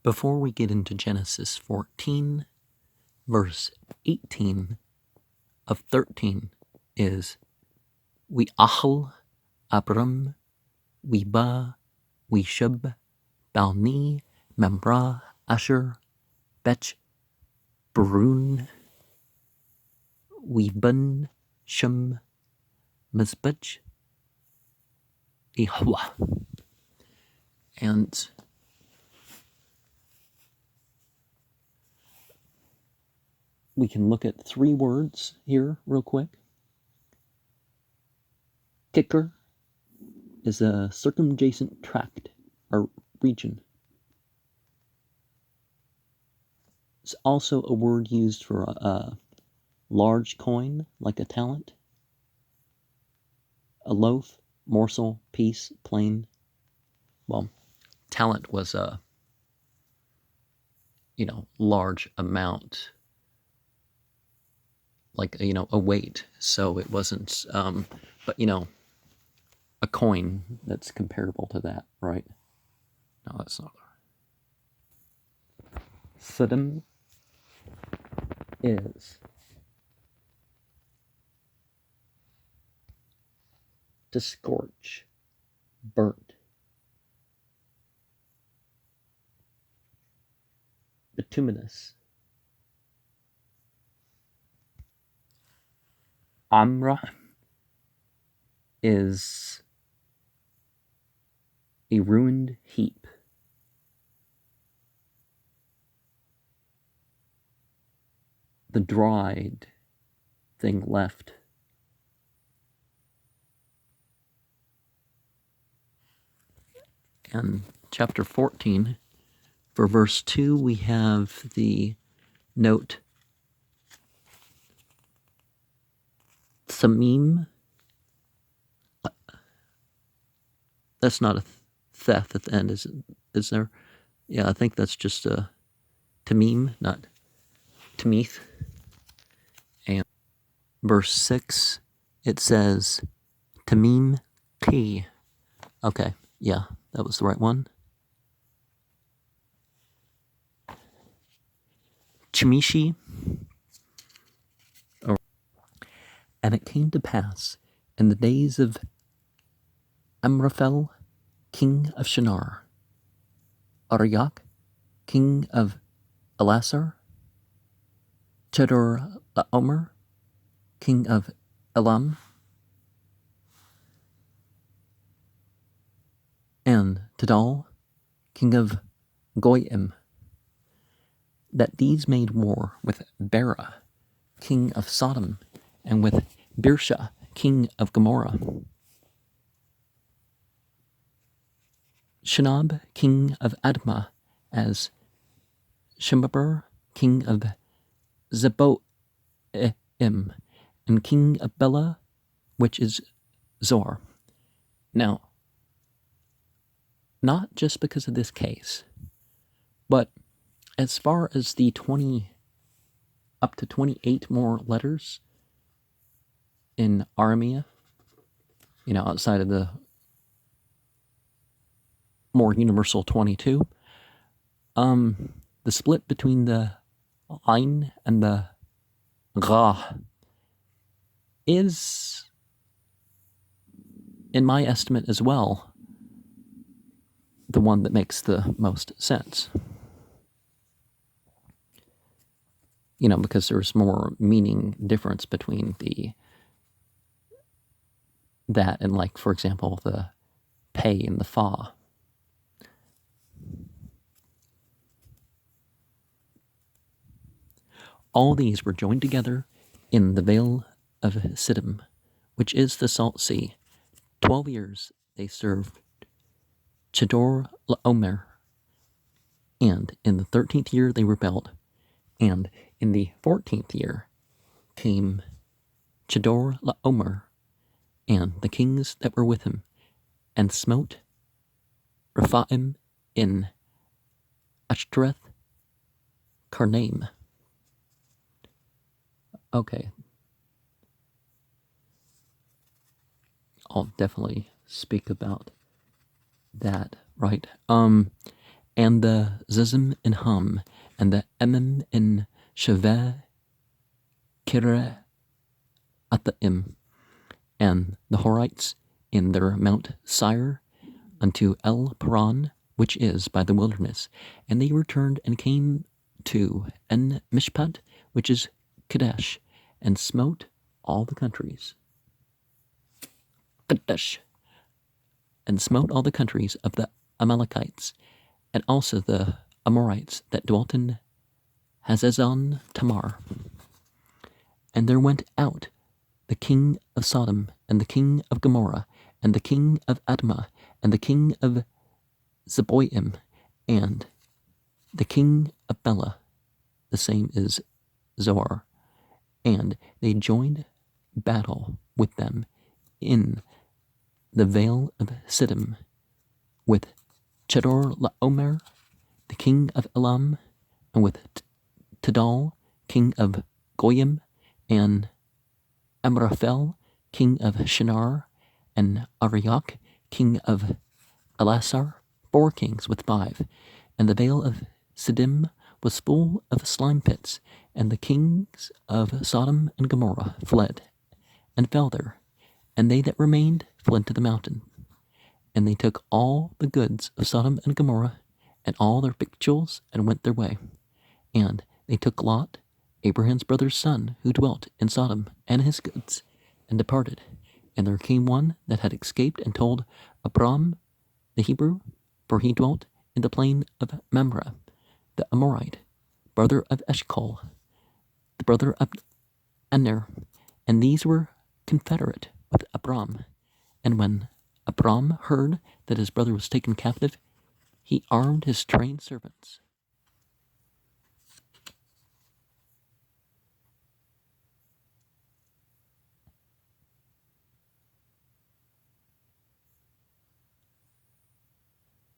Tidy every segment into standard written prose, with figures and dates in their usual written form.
Before we get into Genesis 14, verse 18 of 13 is we achal Abram, we ba, we shub, balni, membra, asher, bech, barun, we bun, shum, mizbech, ihwa. And we can look at 3 words here real quick. Kicker is a circumjacent tract or region. It's also a word used for a large coin, like a talent. A loaf, morsel, piece, plain. Well, talent was a, large amount, like, a weight. So it wasn't, but, a coin that's comparable to that, right? No, that's not. Sodom is to scorch, burnt. Bituminous. Amra is a ruined heap. The dried thing left. And chapter 14, for verse 2, we have the note Samim. That's not a theth at the end, is there? Yeah, I think that's just a tamim, not tamith. And verse 6, it says tamim ki. Okay, yeah, that was the right one. Chimishi. And it came to pass in the days of Amraphel, king of Shinar, Arioch, king of Elasar, Chedorlaomer, king of Elam, and Tidal, king of Goyim, that these made war with Bera, king of Sodom, and with Birsha, king of Gomorrah. Shinab, king of Admah, as Shemeber, king of Zeboim, and king of Bela, which is Zoar. Now, not just because of this case, but as far as the up to 28 more letters in Aramea, outside of the more universal 22, the split between the Ain and the Ra is, in my estimate as well, the one that makes the most sense. Because there's more meaning difference between that and, like, for example, the pay and the fa. All these were joined together in the Vale of Siddim, which is the Salt Sea. 12 years they served Chedorlaomer, and in the 13th year they rebelled, and in the 14th year came Chedorlaomer and the kings that were with him, and smote Rephaim in Ashtoreth Karnaim. Okay. I'll definitely speak about that, right? and the Zizim in Ham, and the Emim in Shaveh Kireh Ataim, and the Horites in their Mount Seir unto El Paran, which is by the wilderness. And they returned and came to En Mishpat, which is Kadesh, and smote all the countries. Kadesh. And smote all the countries of the Amalekites, and also the Amorites that dwelt in Hazazon Tamar. And there went out the king of Sodom, and the king of Gomorrah, and the king of Admah, and the king of Zeboim, and the king of Bela, the same is Zoar, and they joined battle with them in the vale of Siddim, with Chedorlaomer, the king of Elam, and with Tidal, king of Goyim, and Amraphel, king of Shinar, and Arioch, king of Elasar, 4 kings with 5. And the vale of Siddim was full of slime pits, and the kings of Sodom and Gomorrah fled, and fell there, and they that remained fled to the mountain. And they took all the goods of Sodom and Gomorrah, and all their victuals, and went their way. And they took Lot, Abraham's brother's son, who dwelt in Sodom, and his goods, and departed. And there came one that had escaped, and told Abram the Hebrew, for he dwelt in the plain of Mamre, the Amorite, brother of Eshcol, the brother of Aner, and these were confederate with Abram. And when Abram heard that his brother was taken captive, he armed his trained servants.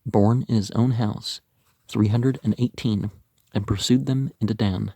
Born in his own house, 318, and pursued them into Dan.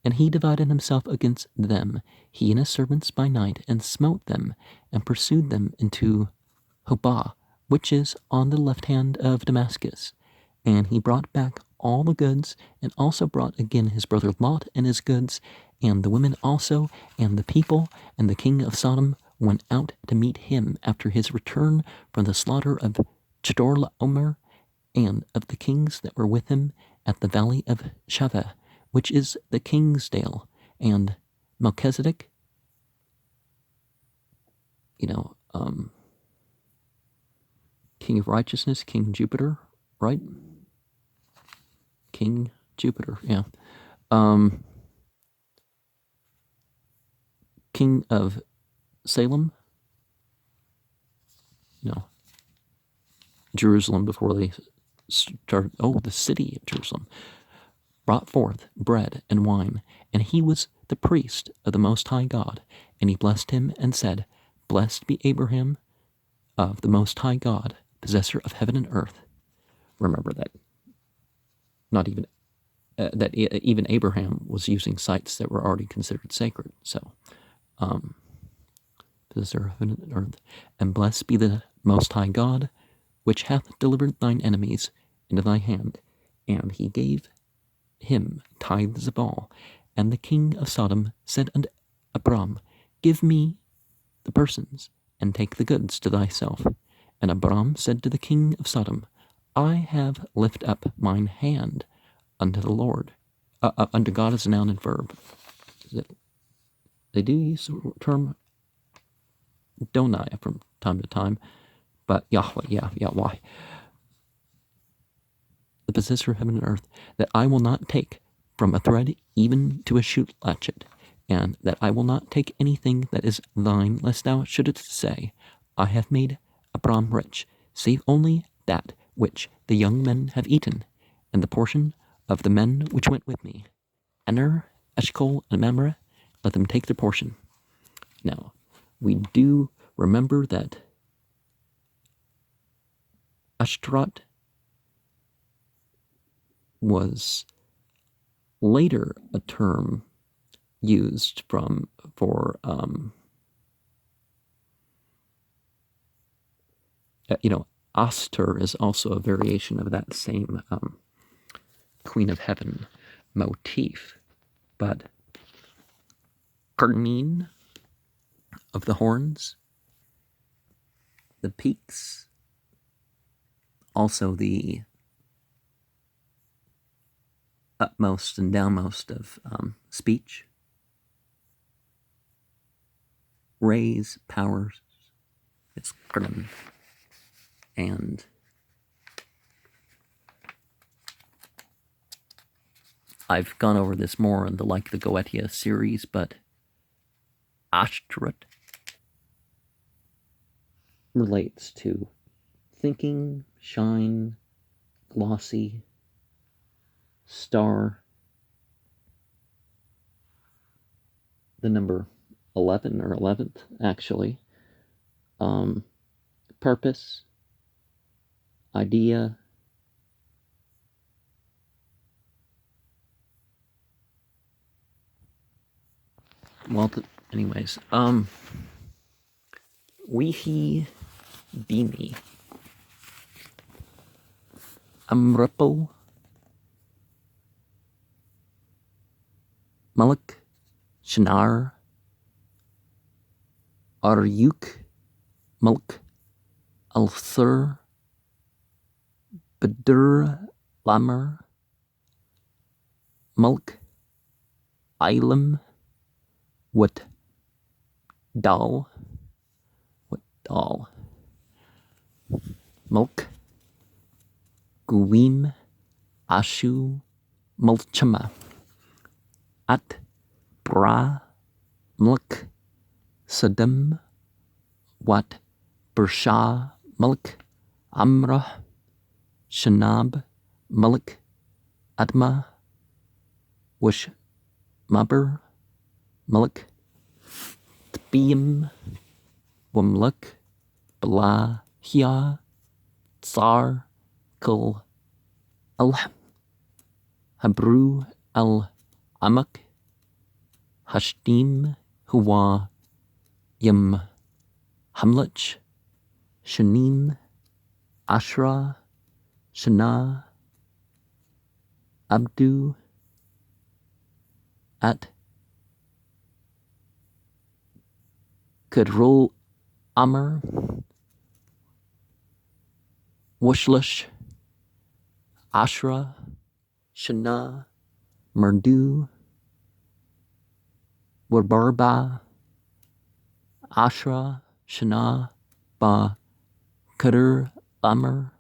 And he divided himself against them, he and his servants by night, and smote them, and pursued them into Hobah, which is on the left hand of Damascus. And he brought back all the goods, and also brought again his brother Lot and his goods, and the women also, and the people, and the king of Sodom went out to meet him after his return from the slaughter of Chedorlaomer, and of the kings that were with him at the valley of Shaveh, which is the king's dale, and Melchizedek, king of righteousness, King Jupiter, right? King Jupiter, yeah. King of Salem, no, Jerusalem before they started, the city of Jerusalem, brought forth bread and wine, and he was the priest of the Most High God, and he blessed him and said, Blessed be Abraham of the Most High God, possessor of heaven and earth. Remember that even Abraham was using sites that were already considered sacred. So, possessor of heaven and earth, and blessed be the Most High God, which hath delivered thine enemies into thy hand. And he gave him tithes of all. And the king of Sodom said unto Abram, Give me the persons, and take the goods to thyself. And Abram said to the king of Sodom, I have lifted up mine hand unto the Lord. Unto God is a noun and verb. They do use the term Donai from time to time, but Yahweh, Yahweh, the possessor of heaven and earth, that I will not take from a thread even to a shoot latchet, and that I will not take anything that is thine, lest thou shouldest say, I have made Abram rich, save only that which the young men have eaten, and the portion of the men which went with me. Aner, Eshcol, and Mamre, let them take their portion. Now, we do remember that Ashtaroth was later a term used for Oster is also a variation of that same Queen of Heaven motif. But Karnin of the horns, the peaks, also the upmost and downmost of speech, rays, powers, it's Karnin. And I've gone over this more in the Goetia series, but Ashtaroth relates to thinking, shine, glossy, star, the number 11 or 11th actually, purpose, idea, well, anyways, Wihi Bini, Amripple, Malik, Shinar, Aryuk, Mulk, Al-Thur, Badur, Lamer, Mulk, Ilam, What Dal, Mulk, Guim, Ashu, Mulchama, At, Bra, Mulk, Saddam, Wat, Bersha, Mulk, Amra, Shanab, Mulk, Adma, Wish, Maber, Mulk, Tbim, Wamluk, Bala, Hia, Tsar, Kul, Al, Habru, Al, Amak, Hashtim, Huwa, Yim, Hamlich, Shanim, Ashra, Shana, Abdu, At, Kedrul, Amr, Wushlish, Ashra, Shana, Murdu, Warbarba, Ashra, Shana, Ba, Kadur, Amr,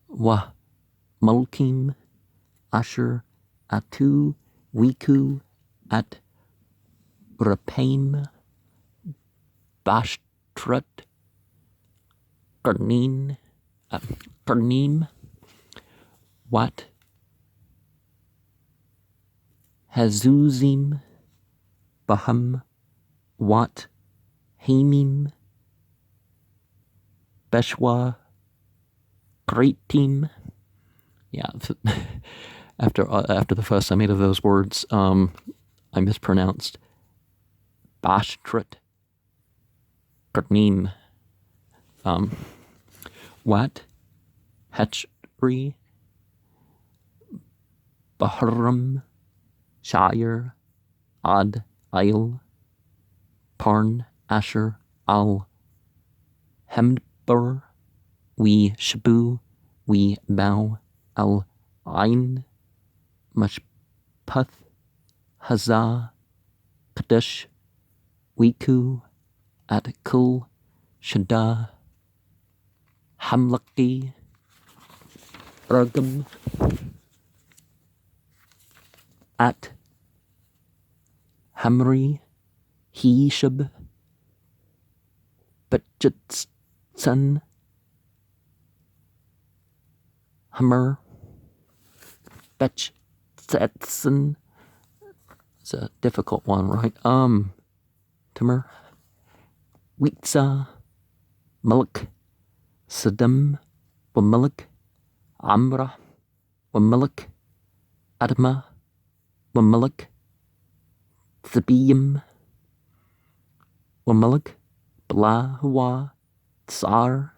Wa, Mulkim, Asher, Atu, Wiku, At, Rapaim, Bashtrat, Karnim, Wat, Hazuzim, Baham, Wat, Hamim, Beshwa, Kretim. Yeah, after the fuss I made of those words, I mispronounced Bashtrat, Karnim, Wat, Hatchri, Bahram, Shire, Ad, Ail, Parn, Asher, Al, Hemdbur, We, Shabu, We, Bow, Al, Ain, Mashputh, Hazah, Kadesh, Wiku, At, Kul, Shada, Hamlaki, Ragam, At, Hamri, Heshab, Bajitsan, Hammer, Betzetson. It's a difficult one, right? Timur, Witza, Malik, Saddam, Wamalik, Amra, Wamalik, Adma, Wamalik, Zabiyim, Wamalik, Bla, Hua, Tsar,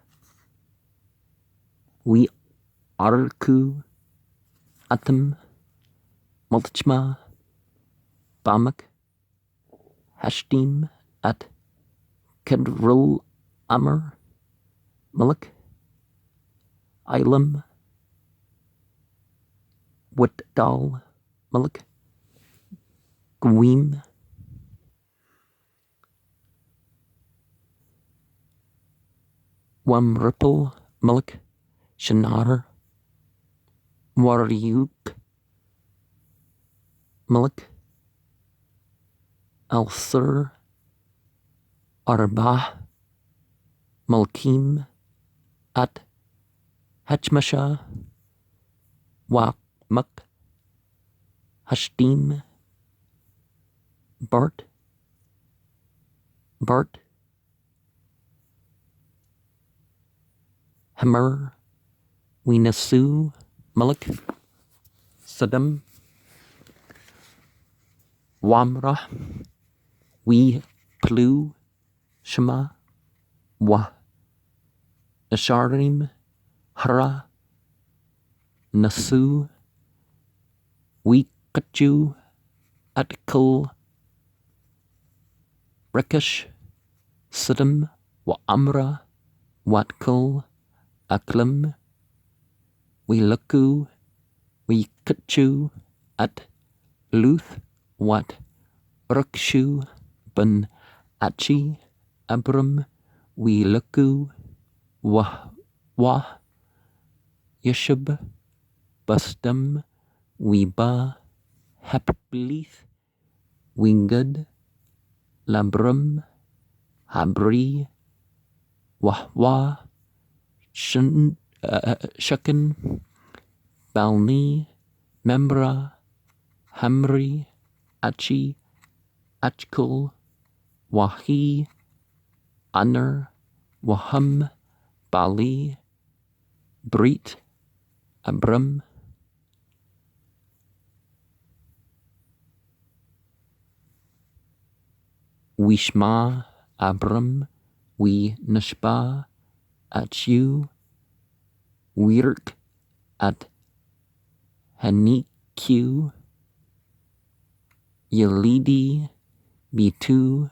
we arku atom multichma bamak hashtim at kedrul amr malik ilam witdal malik gwim wamripple malik shanar Waryuk Malik Al-Thur Arbah Malkim At Hachmasha Wakmak Hashtim Bart Hammer Winasu Malik Saddam Wamra We Plu Shema Wa Asharim Hara Nasu We Kachu Atkul Rekesh Saddam Wa Amra Watkul Aklam We Laku We Kachu At Luth Wat Rukshu Ben Achi Abram We Laku Wah Yeshub Bastam We Ba Haplith Winged Labram Habri Wahwa Shakin Balni Membra Hamri Achi Achkul Wahi Anar Waham Bali Brit Abram Wishma Abram We Nashba Achu Wirk At Hanikyu Yelidi Bitu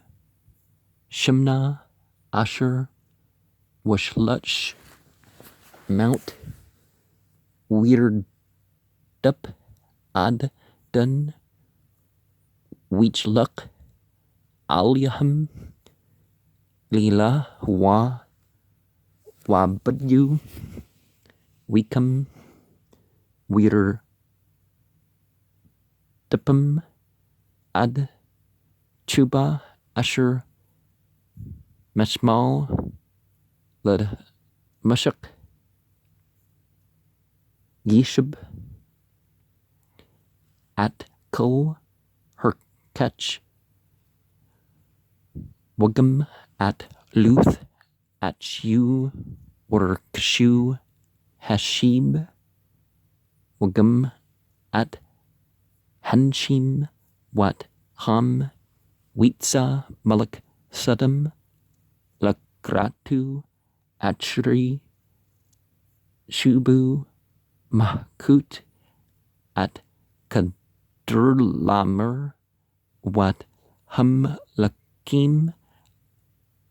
Shimna Asher Washluch Mount Weirdup Ad Dun Weechluk Alyaham Lila Wabadyu Wickham Weir Dipum Ad Chuba Asher Meshmal Led Mushak Yeshub At Kul Herkach Wugam At Luth At Shu or Kshu Hashib Wugam At Hanshim Wat Ham Witza Malik Saddam Lakratu Achri Shubu Mahkut At Kadrlamer Wat Hum Lakim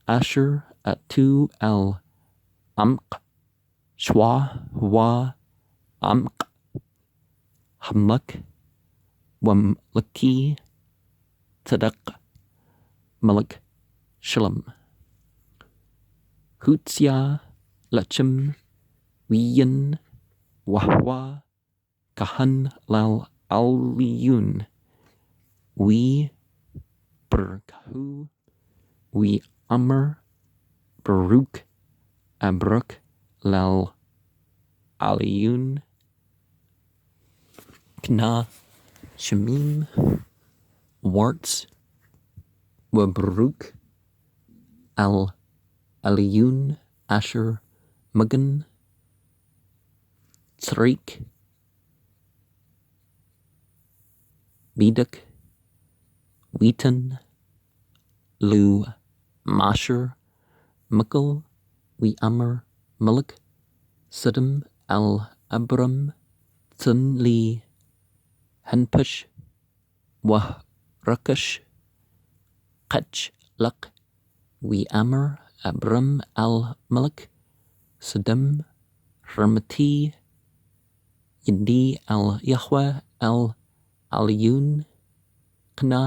Asher Atu Al Amq Shwa Wa Amq Hamlak Wamlaki Tzadaq Malik Shalom Hutzia Lachim Wiyan Wahwa Kahan Lal Aliyun We Berkahu We Amr Baruch Abruk Lal Aliyun Kna Shemim Warts Wabruk Al Aliyun Asher Mugan Tzrik Bidak Wheaton Lu Masher Mikkel We Amr Malik Saddam al abram tun li henpush wah rukush qach lak we amr abram al malik sadam ramati yindi al yahweh al aliyun kna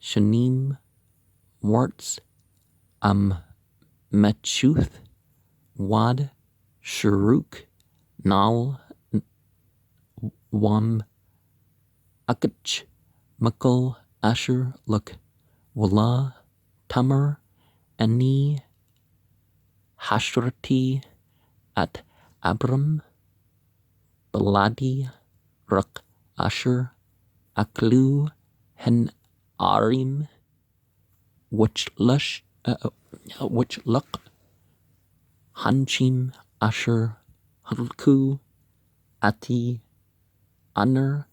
shanim warts am mechuth wad sharuk nal wam akach makal asher luk wala tamar ani hashrati at abram baladi rak asher aklu hen arim which luck hanchim asher halku ati anar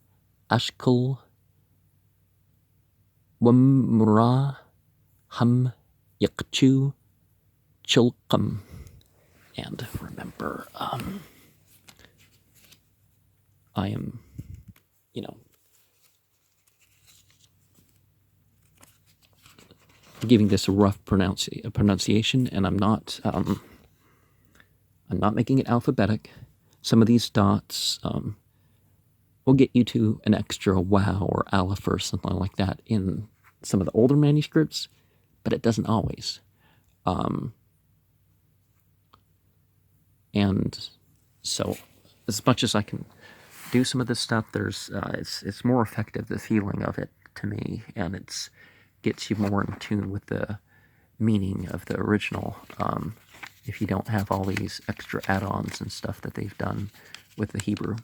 ashkul wamra ham yakchu chilkam. And remember, I am, giving this a rough pronunciation, and I'm not making it alphabetic. Some of these dots will get you to an extra wow or aleph or something like that in some of the older manuscripts, but it doesn't always. And so, as much as I can do some of this stuff, there's it's more effective, the feeling of it to me, and it's gets you more in tune with the meaning of the original, if you don't have all these extra add-ons and stuff that they've done with the Hebrew.